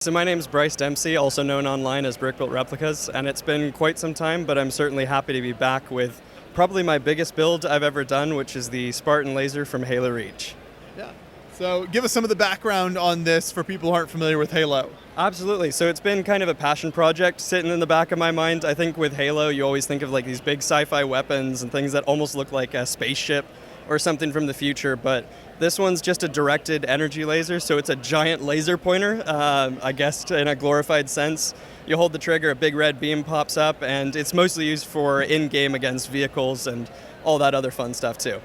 So my name's Bryce Dempsey, also known online as Brickworld Replicas, and it's been quite some time, but I'm certainly happy to be back with probably my biggest build I've ever done, which is the Spartan laser from Halo Reach. Yeah. So give us some of the background on this for people who aren't familiar with Halo. Absolutely. So it's been kind of a passion project sitting in the back of my mind. I think with Halo, you always think of like these big sci-fi weapons and things that almost look like a spaceship or something from the future, but this one's just a directed energy laser, so it's a giant laser pointer, I guess in a glorified sense. You hold the trigger, a big red beam pops up, and it's mostly used for in-game against vehicles and all that other fun stuff too.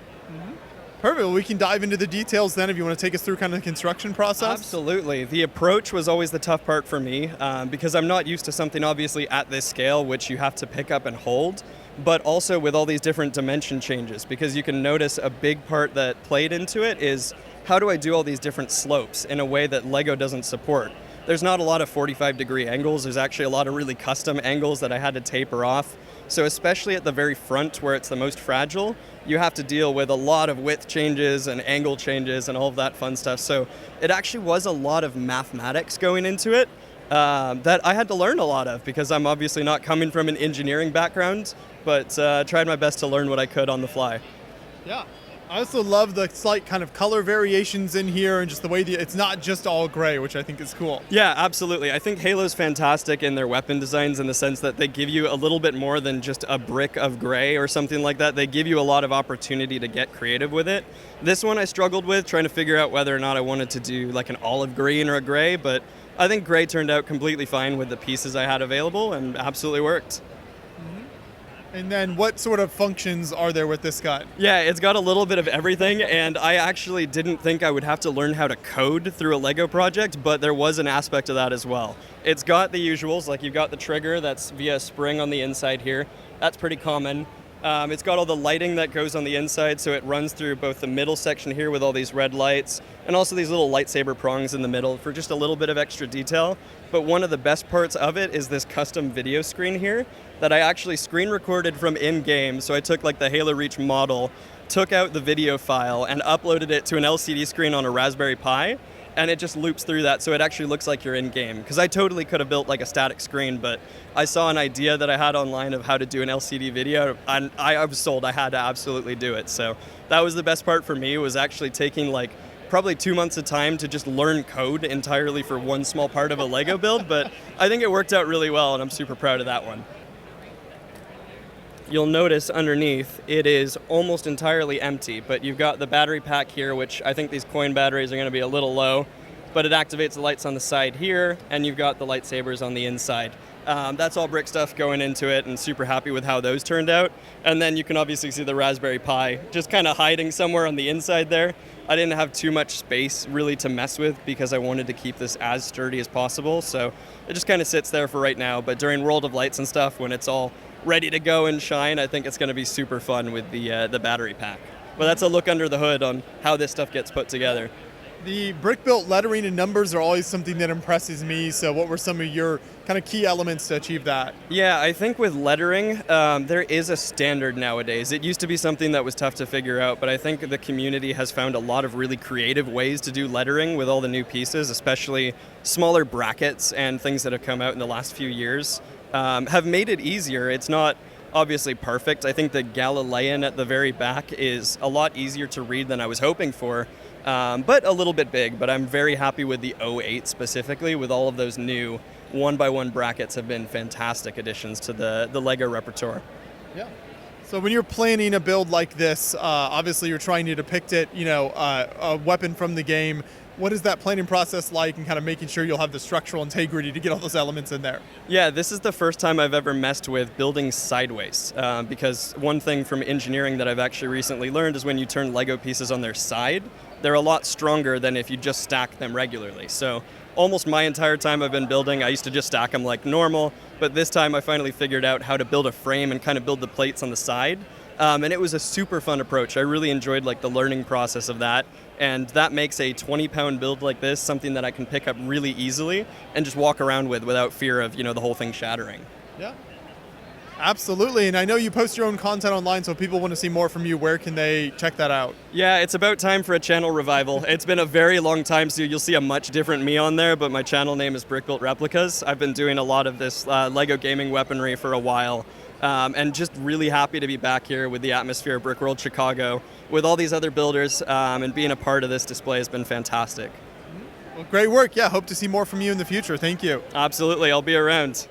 Perfect. Well, we can dive into the details then if you want to take us through kind of the construction process. Absolutely. The approach was always the tough part for me because I'm not used to something obviously at this scale, which you have to pick up and hold, but also with all these different dimension changes, because you can notice a big part that played into it is how do I do all these different slopes in a way that Lego doesn't support. There's not a lot of 45-degree angles. There's actually a lot of really custom angles that I had to taper off. So especially at the very front where it's the most fragile, you have to deal with a lot of width changes and angle changes and all of that fun stuff. So it actually was a lot of mathematics going into it that I had to learn a lot of because I'm obviously not coming from an engineering background, but tried my best to learn what I could on the fly. Yeah. I also love the slight kind of color variations in here and just the way it's not just all gray, which I think is cool. Yeah, absolutely. I think Halo's fantastic in their weapon designs in the sense that they give you a little bit more than just a brick of gray or something like that. They give you a lot of opportunity to get creative with it. This one I struggled with trying to figure out whether or not I wanted to do like an olive green or a gray, but I think gray turned out completely fine with the pieces I had available and absolutely worked. And then what sort of functions are there with this gun? Yeah, it's got a little bit of everything, and I actually didn't think I would have to learn how to code through a Lego project, but there was an aspect of that as well. It's got the usuals, like you've got the trigger that's via spring on the inside here. That's pretty common. It's got all the lighting that goes on the inside, so it runs through both the middle section here with all these red lights, and also these little lightsaber prongs in the middle for just a little bit of extra detail. But one of the best parts of it is this custom video screen here that I actually screen recorded from in-game. So I took like the Halo Reach model, took out the video file, and uploaded it to an LCD screen on a Raspberry Pi, and it just loops through that, so it actually looks like you're in-game. Because I totally could have built like a static screen, but I saw an idea that I had online of how to do an LCD video, and I was sold. I had to absolutely do it. So that was the best part for me, was actually taking like probably 2 months of time to just learn code entirely for one small part of a Lego build, but I think it worked out really well, and I'm super proud of that one. You'll notice underneath it is almost entirely empty, but you've got the battery pack here, which I think these coin batteries are going to be a little low, but it activates the lights on the side here, and you've got the lightsabers on the inside. That's all brick stuff going into it, and super happy with how those turned out. And then you can obviously see the Raspberry Pi just kind of hiding somewhere on the inside there. I didn't have too much space really to mess with because I wanted to keep this as sturdy as possible, so it just kind of sits there for right now. But during World of Lights and stuff, when it's all ready to go and shine, I think it's going to be super fun with the battery pack. But that's a look under the hood on how this stuff gets put together. The brick-built lettering and numbers are always something that impresses me, so what were some of your kind of key elements to achieve that? Yeah, I think with lettering, there is a standard nowadays. It used to be something that was tough to figure out, but I think the community has found a lot of really creative ways to do lettering with all the new pieces, especially smaller brackets and things that have come out in the last few years, have made it easier. It's not obviously perfect. I think the Galilean at the very back is a lot easier to read than I was hoping for. But a little bit big, but I'm very happy with the 08 specifically, with all of those new 1x1 brackets have been fantastic additions to the Lego repertoire. Yeah. So when you're planning a build like this, obviously you're trying to depict it, a weapon from the game. What is that planning process like, and kind of making sure you'll have the structural integrity to get all those elements in there? Yeah, this is the first time I've ever messed with building sideways, because one thing from engineering that I've actually recently learned is when you turn Lego pieces on their side, they're a lot stronger than if you just stack them regularly. So almost my entire time I've been building, I used to just stack them like normal, but this time I finally figured out how to build a frame and kind of build the plates on the side. And it was a super fun approach. I really enjoyed like the learning process of that. And that makes a 20-pound build like this something that I can pick up really easily and just walk around with without fear of, the whole thing shattering. Yeah. Absolutely, and I know you post your own content online, so if people want to see more from you, where can they check that out? Yeah, it's about time for a channel revival. It's been a very long time, so you'll see a much different me on there, but my channel name is Brickbuilt Replicas. I've been doing a lot of this LEGO gaming weaponry for a while, and just really happy to be back here with the atmosphere of Brickworld Chicago, with all these other builders, and being a part of this display has been fantastic. Well, great work. Yeah, hope to see more from you in the future. Thank you. Absolutely, I'll be around.